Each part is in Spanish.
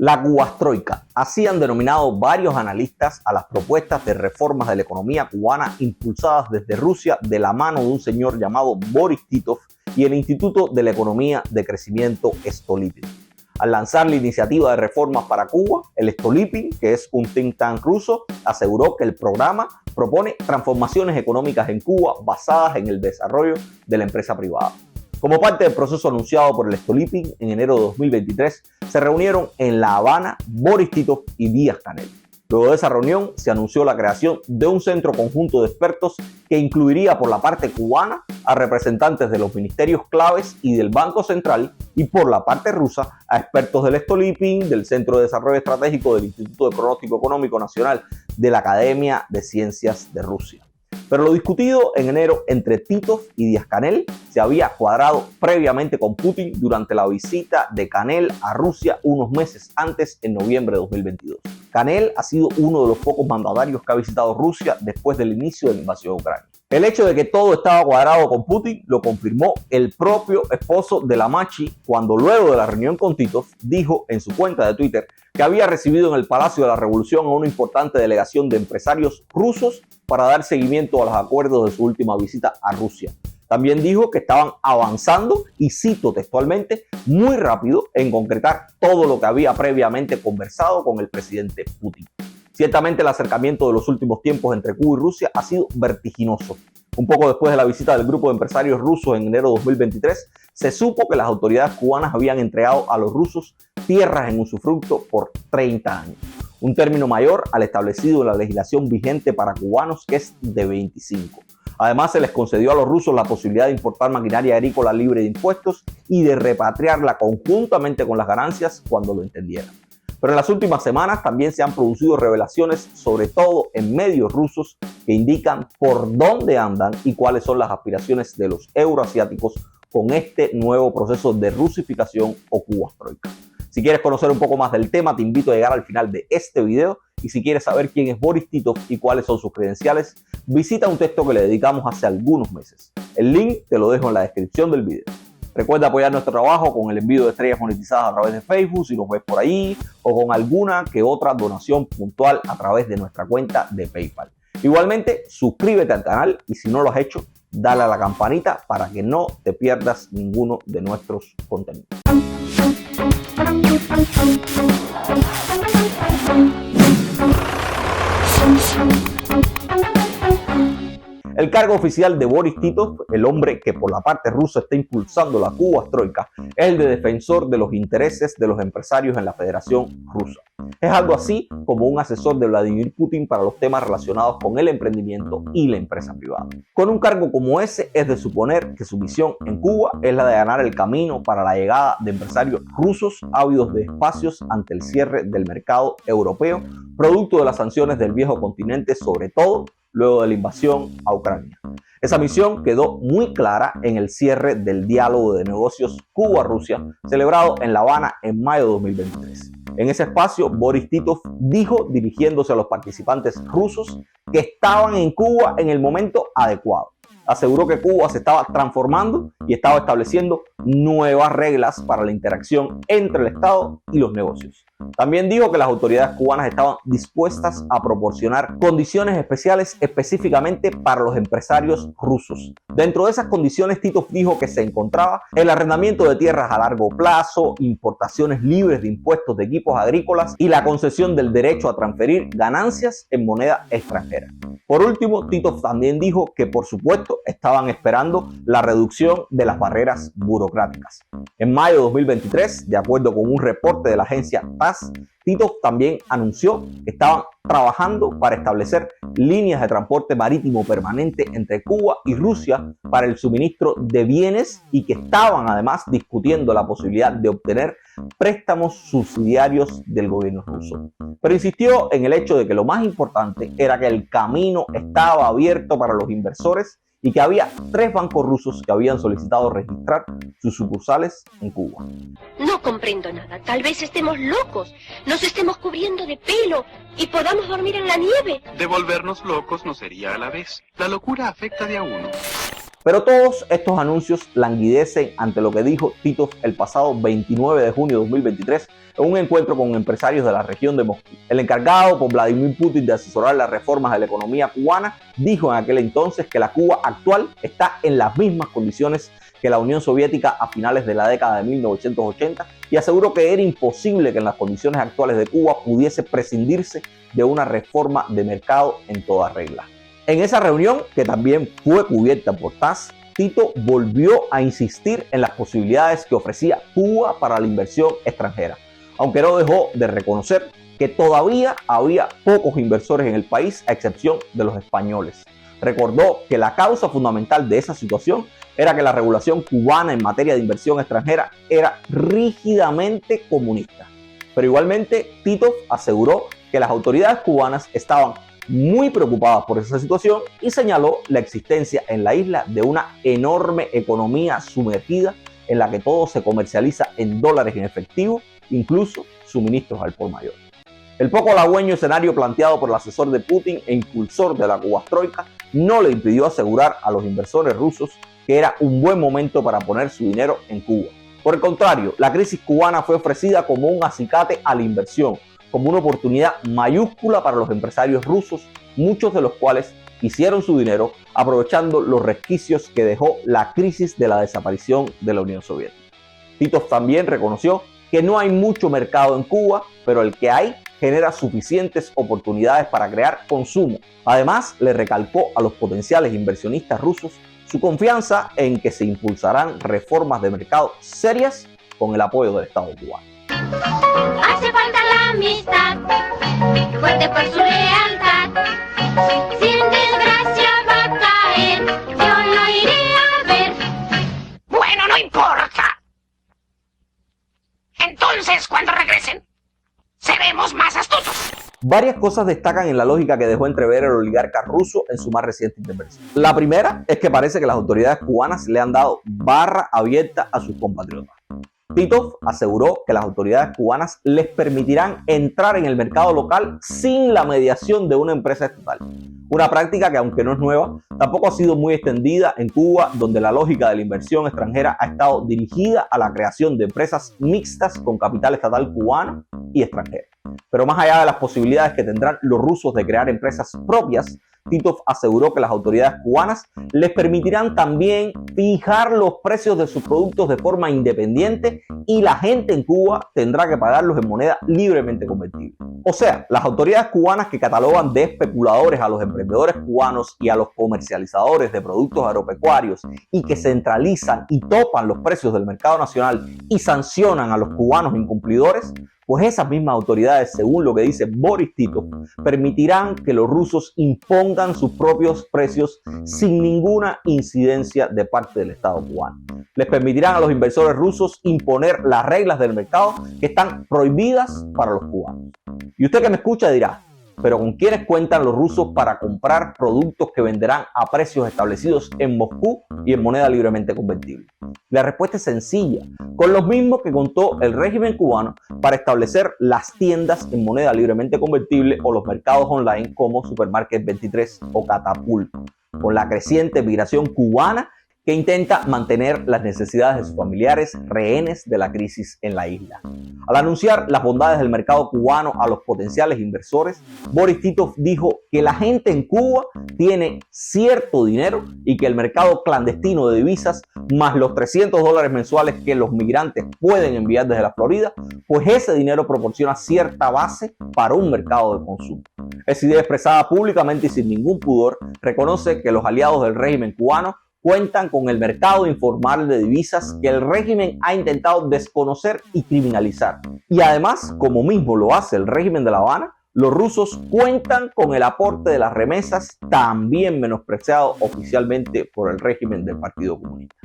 La Cubastroika, así han denominado varios analistas a las propuestas de reformas de la economía cubana impulsadas desde Rusia de la mano de un señor llamado Boris Titov y el Instituto de la Economía de Crecimiento Stolypin. Al lanzar la iniciativa de reformas para Cuba, el Stolypin, que es un think tank ruso, aseguró que el programa propone transformaciones económicas en Cuba basadas en el desarrollo de la empresa privada. Como parte del proceso anunciado por el Stolypin en enero de 2023, se reunieron en La Habana Boris Titov y Díaz-Canel. Luego de esa reunión se anunció la creación de un centro conjunto de expertos que incluiría por la parte cubana a representantes de los ministerios claves y del Banco Central y por la parte rusa a expertos del Stolypin, del Centro de Desarrollo Estratégico del Instituto de Pronóstico Económico Nacional de la Academia de Ciencias de Rusia. Pero lo discutido en enero entre Titov y Díaz-Canel se había cuadrado previamente con Putin durante la visita de Canel a Rusia unos meses antes, en noviembre de 2022. Canel ha sido uno de los pocos mandatarios que ha visitado Rusia después del inicio de la invasión a Ucrania. El hecho de que todo estaba cuadrado con Putin lo confirmó el propio esposo de la Machi cuando luego de la reunión con Titov dijo en su cuenta de Twitter que había recibido en el Palacio de la Revolución a una importante delegación de empresarios rusos para dar seguimiento a los acuerdos de su última visita a Rusia. También dijo que estaban avanzando, y cito textualmente, muy rápido en concretar todo lo que había previamente conversado con el presidente Putin. Ciertamente el acercamiento de los últimos tiempos entre Cuba y Rusia ha sido vertiginoso. Un poco después de la visita del grupo de empresarios rusos en enero de 2023, se supo que las autoridades cubanas habían entregado a los rusos tierras en usufructo por 30 años. Un término mayor al establecido en la legislación vigente para cubanos, que es de 25. Además, se les concedió a los rusos la posibilidad de importar maquinaria agrícola libre de impuestos y de repatriarla conjuntamente con las ganancias cuando lo entendieran. Pero en las últimas semanas también se han producido revelaciones, sobre todo en medios rusos, que indican por dónde andan y cuáles son las aspiraciones de los euroasiáticos con este nuevo proceso de rusificación o Cubastroika. Si quieres conocer un poco más del tema, te invito a llegar al final de este video, y si quieres saber quién es Boris Titov y cuáles son sus credenciales, visita un texto que le dedicamos hace algunos meses. El link te lo dejo en la descripción del video. Recuerda apoyar nuestro trabajo con el envío de estrellas monetizadas a través de Facebook si nos ves por ahí, o con alguna que otra donación puntual a través de nuestra cuenta de PayPal. Igualmente, suscríbete al canal y si no lo has hecho, dale a la campanita para que no te pierdas ninguno de nuestros contenidos. El cargo oficial de Boris Titov, el hombre que por la parte rusa está impulsando la Cubastroika, es el de defensor de los intereses de los empresarios en la Federación Rusa. Es algo así como un asesor de Vladimir Putin para los temas relacionados con el emprendimiento y la empresa privada. Con un cargo como ese, es de suponer que su misión en Cuba es la de allanar el camino para la llegada de empresarios rusos ávidos de espacios ante el cierre del mercado europeo, producto de las sanciones del viejo continente, sobre todo luego de la invasión a Ucrania. Esa misión quedó muy clara en el cierre del diálogo de negocios Cuba-Rusia, celebrado en La Habana en mayo de 2023. En ese espacio, Boris Titov dijo, dirigiéndose a los participantes rusos, que estaban en Cuba en el momento adecuado. Aseguró que Cuba se estaba transformando y estaba estableciendo nuevas reglas para la interacción entre el Estado y los negocios. También dijo que las autoridades cubanas estaban dispuestas a proporcionar condiciones especiales específicamente para los empresarios rusos. Dentro de esas condiciones, Titov dijo que se encontraba el arrendamiento de tierras a largo plazo, importaciones libres de impuestos de equipos agrícolas y la concesión del derecho a transferir ganancias en moneda extranjera. Por último, Titov también dijo que, por supuesto, estaban esperando la reducción de las barreras burocráticas. En mayo de 2023, de acuerdo con un reporte de la agencia TASS, Titov también anunció que estaban trabajando para establecer líneas de transporte marítimo permanente entre Cuba y Rusia para el suministro de bienes y que estaban además discutiendo la posibilidad de obtener préstamos subsidiarios del gobierno ruso. Pero insistió en el hecho de que lo más importante era que el camino estaba abierto para los inversores y que había 3 bancos rusos que habían solicitado registrar sus sucursales en Cuba. No comprendo nada. Tal vez estemos locos, nos estemos cubriendo de pelo y podamos dormir en la nieve. De volvernos locos no sería a la vez. La locura afecta de a uno. Pero todos estos anuncios languidecen ante lo que dijo Titov el pasado 29 de junio de 2023 en un encuentro con empresarios de la región de Moscú. El encargado por Vladimir Putin de asesorar las reformas de la economía cubana dijo en aquel entonces que la Cuba actual está en las mismas condiciones que la Unión Soviética a finales de la década de 1980 y aseguró que era imposible que en las condiciones actuales de Cuba pudiese prescindirse de una reforma de mercado en toda regla. En esa reunión, que también fue cubierta por TASS, Tito volvió a insistir en las posibilidades que ofrecía Cuba para la inversión extranjera, aunque no dejó de reconocer que todavía había pocos inversores en el país, a excepción de los españoles. Recordó que la causa fundamental de esa situación era que la regulación cubana en materia de inversión extranjera era rígidamente comunista. Pero igualmente, Tito aseguró que las autoridades cubanas estaban muy preocupadas por esa situación y señaló la existencia en la isla de una enorme economía sumergida en la que todo se comercializa en dólares en efectivo, incluso suministros al por mayor. El poco halagüeño escenario planteado por el asesor de Putin e impulsor de la Cubastroika no le impidió asegurar a los inversores rusos que era un buen momento para poner su dinero en Cuba. Por el contrario, la crisis cubana fue ofrecida como un acicate a la inversión, como una oportunidad mayúscula para los empresarios rusos, muchos de los cuales hicieron su dinero aprovechando los resquicios que dejó la crisis de la desaparición de la Unión Soviética. Titov también reconoció que no hay mucho mercado en Cuba, pero el que hay genera suficientes oportunidades para crear consumo. Además, le recalcó a los potenciales inversionistas rusos su confianza en que se impulsarán reformas de mercado serias con el apoyo del Estado cubano. Hace falta la amistad, fuerte por su lealtad. Si en desgracia va a caer, yo lo iré a ver. Bueno, no importa. Entonces, cuando regresen, seremos más astutos. Varias cosas destacan en la lógica que dejó entrever el oligarca ruso en su más reciente intervención. La primera es que parece que las autoridades cubanas le han dado barra abierta a sus compatriotas. Titov aseguró que las autoridades cubanas les permitirán entrar en el mercado local sin la mediación de una empresa estatal. Una práctica que, aunque no es nueva, tampoco ha sido muy extendida en Cuba, donde la lógica de la inversión extranjera ha estado dirigida a la creación de empresas mixtas con capital estatal cubano y extranjero. Pero más allá de las posibilidades que tendrán los rusos de crear empresas propias, Titov aseguró que las autoridades cubanas les permitirán también fijar los precios de sus productos de forma independiente y la gente en Cuba tendrá que pagarlos en moneda libremente convertible. O sea, las autoridades cubanas que catalogan de especuladores a los emprendedores cubanos y a los comercializadores de productos agropecuarios y que centralizan y topan los precios del mercado nacional y sancionan a los cubanos incumplidores, pues esas mismas autoridades, según lo que dice Boris Titov, permitirán que los rusos impongan sus propios precios sin ninguna incidencia de parte del Estado cubano. Les permitirán a los inversores rusos imponer las reglas del mercado que están prohibidas para los cubanos. Y usted que me escucha dirá, pero ¿con quiénes cuentan los rusos para comprar productos que venderán a precios establecidos en Moscú y en moneda libremente convertible? La respuesta es sencilla, con los mismos que contó el régimen cubano para establecer las tiendas en moneda libremente convertible o los mercados online como Supermarket 23 o Catapult, con la creciente migración cubana que intenta mantener las necesidades de sus familiares rehenes de la crisis en la isla. Al anunciar las bondades del mercado cubano a los potenciales inversores, Boris Titov dijo que la gente en Cuba tiene cierto dinero y que el mercado clandestino de divisas, más los $300 mensuales que los migrantes pueden enviar desde la Florida, pues ese dinero proporciona cierta base para un mercado de consumo. Esa idea expresada públicamente y sin ningún pudor reconoce que los aliados del régimen cubano cuentan con el mercado informal de divisas que el régimen ha intentado desconocer y criminalizar. Y además, como mismo lo hace el régimen de La Habana, los rusos cuentan con el aporte de las remesas, también menospreciado oficialmente por el régimen del Partido Comunista.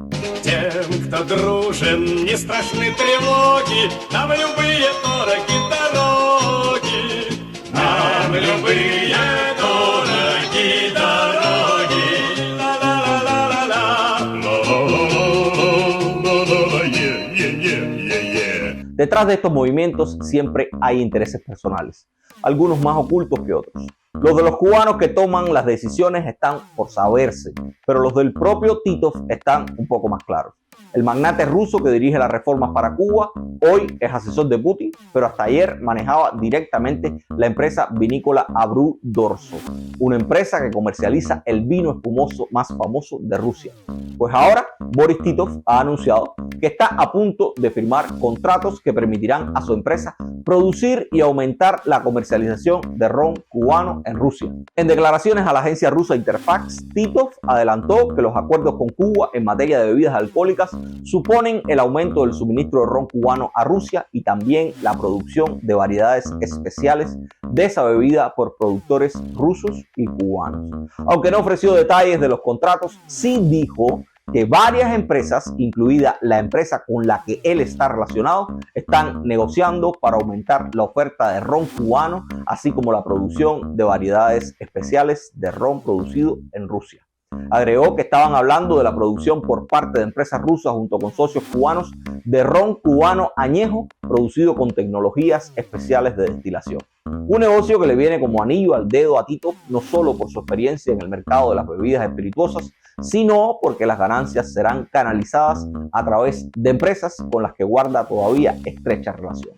Detrás de estos movimientos siempre hay intereses personales, algunos más ocultos que otros. Los de los cubanos que toman las decisiones están por saberse, pero los del propio Titov están un poco más claros. El magnate ruso que dirige las reformas para Cuba hoy es asesor de Putin, pero hasta ayer manejaba directamente la empresa vinícola Abrú Dorso, una empresa que comercializa el vino espumoso más famoso de Rusia. Pues ahora Boris Titov ha anunciado que está a punto de firmar contratos que permitirán a su empresa producir y aumentar la comercialización de ron cubano en Rusia. En declaraciones a la agencia rusa Interfax, Titov adelantó que los acuerdos con Cuba en materia de bebidas alcohólicas suponen el aumento del suministro de ron cubano a Rusia y también la producción de variedades especiales de esa bebida por productores rusos y cubanos. Aunque no ofreció detalles de los contratos, sí dijo que varias empresas, incluida la empresa con la que él está relacionado, están negociando para aumentar la oferta de ron cubano, así como la producción de variedades especiales de ron producido en Rusia. Agregó que estaban hablando de la producción por parte de empresas rusas junto con socios cubanos de ron cubano añejo producido con tecnologías especiales de destilación. Un negocio que le viene como anillo al dedo a Titov, no solo por su experiencia en el mercado de las bebidas espirituosas, sino porque las ganancias serán canalizadas a través de empresas con las que guarda todavía estrecha relación.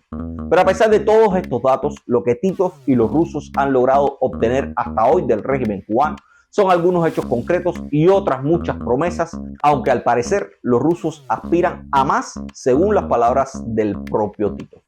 Pero a pesar de todos estos datos, lo que Titov y los rusos han logrado obtener hasta hoy del régimen cubano son algunos hechos concretos y otras muchas promesas, aunque al parecer los rusos aspiran a más, según las palabras del propio Titov.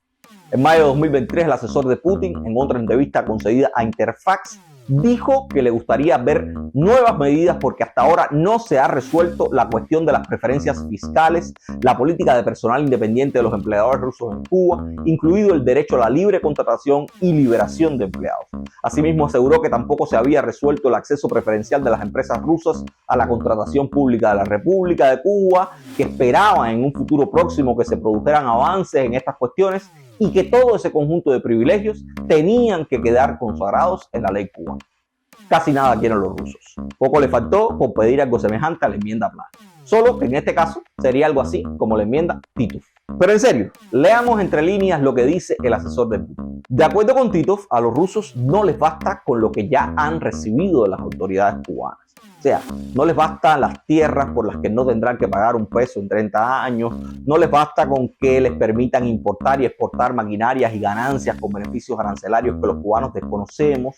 En mayo de 2023, el asesor de Putin, en otra entrevista concedida a Interfax, dijo que le gustaría ver nuevas medidas porque hasta ahora no se ha resuelto la cuestión de las preferencias fiscales, la política de personal independiente de los empleadores rusos en Cuba, incluido el derecho a la libre contratación y liberación de empleados. Asimismo, aseguró que tampoco se había resuelto el acceso preferencial de las empresas rusas a la contratación pública de la República de Cuba, que esperaban en un futuro próximo que se produjeran avances en estas cuestiones y que todo ese conjunto de privilegios tenían que quedar consagrados en la ley cubana. Casi nada quieren los rusos. Poco le faltó por pedir algo semejante a la enmienda Plana. Solo que en este caso sería algo así como la enmienda Titov. Pero en serio, leamos entre líneas lo que dice el asesor de Putin. De acuerdo con Titov, a los rusos no les basta con lo que ya han recibido de las autoridades cubanas. O sea, no les basta las tierras por las que no tendrán que pagar un peso en 30 años, no les basta con que les permitan importar y exportar maquinarias y ganancias con beneficios arancelarios que los cubanos desconocemos.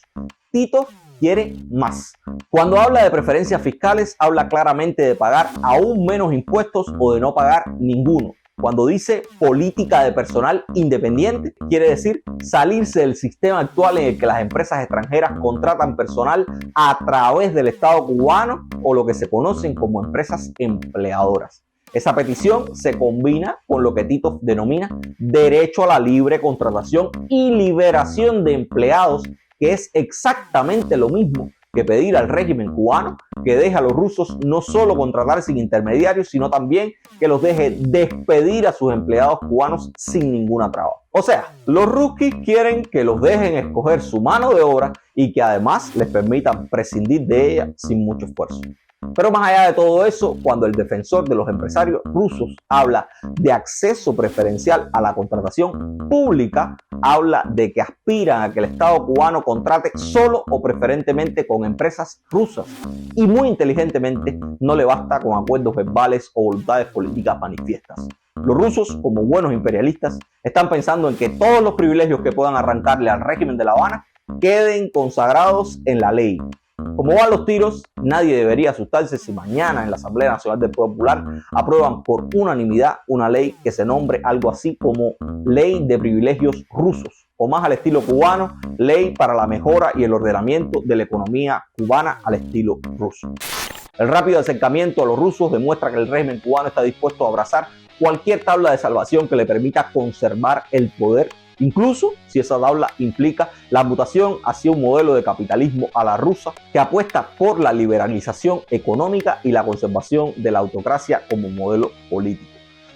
Titov quiere más. Cuando habla de preferencias fiscales, habla claramente de pagar aún menos impuestos o de no pagar ninguno. Cuando dice política de personal independiente, quiere decir salirse del sistema actual en el que las empresas extranjeras contratan personal a través del Estado cubano o lo que se conocen como empresas empleadoras. Esa petición se combina con lo que Titov denomina derecho a la libre contratación y liberación de empleados, que es exactamente lo mismo que pedir al régimen cubano que deje a los rusos no solo contratar sin intermediarios, sino también que los deje despedir a sus empleados cubanos sin ninguna traba. O sea, los ruskis quieren que los dejen escoger su mano de obra y que además les permitan prescindir de ella sin mucho esfuerzo. Pero más allá de todo eso, cuando el defensor de los empresarios rusos habla de acceso preferencial a la contratación pública, habla de que aspiran a que el Estado cubano contrate solo o preferentemente con empresas rusas. Y muy inteligentemente no le basta con acuerdos verbales o voluntades políticas manifiestas. Los rusos, como buenos imperialistas, están pensando en que todos los privilegios que puedan arrancarle al régimen de La Habana queden consagrados en la ley. Como van los tiros, nadie debería asustarse si mañana en la Asamblea Nacional del Poder Popular aprueban por unanimidad una ley que se nombre algo así como Ley de Privilegios Rusos, o más al estilo cubano, Ley para la Mejora y el Ordenamiento de la Economía Cubana al estilo ruso. El rápido acercamiento a los rusos demuestra que el régimen cubano está dispuesto a abrazar cualquier tabla de salvación que le permita conservar el poder, incluso si esa tabla implica la mutación hacia un modelo de capitalismo a la rusa que apuesta por la liberalización económica y la conservación de la autocracia como modelo político.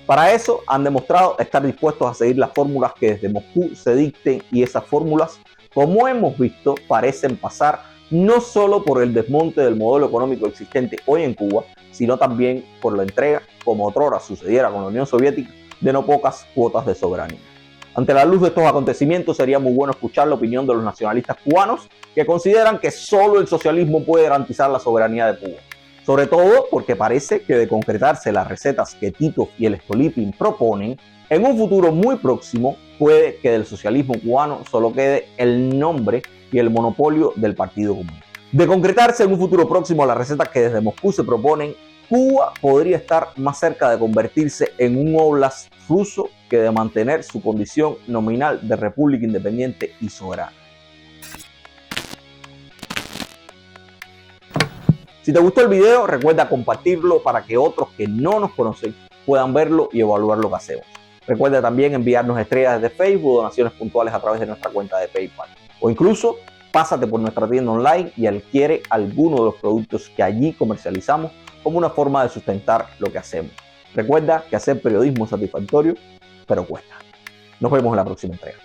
Para eso han demostrado estar dispuestos a seguir las fórmulas que desde Moscú se dicten, y esas fórmulas, como hemos visto, parecen pasar no solo por el desmonte del modelo económico existente hoy en Cuba, sino también por la entrega, como otrora sucediera con la Unión Soviética, de no pocas cuotas de soberanía. Ante la luz de estos acontecimientos sería muy bueno escuchar la opinión de los nacionalistas cubanos que consideran que solo el socialismo puede garantizar la soberanía de Cuba. Sobre todo porque parece que de concretarse las recetas que Tito y el Stolypin proponen, en un futuro muy próximo puede que del socialismo cubano solo quede el nombre y el monopolio del Partido Comunista. De concretarse en un futuro próximo las recetas que desde Moscú se proponen, Cuba podría estar más cerca de convertirse en un oblast ruso que de mantener su condición nominal de república independiente y soberana. Si te gustó el video, recuerda compartirlo para que otros que no nos conocen puedan verlo y evaluar lo que hacemos. Recuerda también enviarnos estrellas desde Facebook o donaciones puntuales a través de nuestra cuenta de PayPal. O incluso, pásate por nuestra tienda online y adquiere alguno de los productos que allí comercializamos como una forma de sustentar lo que hacemos. Recuerda que hacer periodismo es satisfactorio, pero cuesta. Nos vemos en la próxima entrega.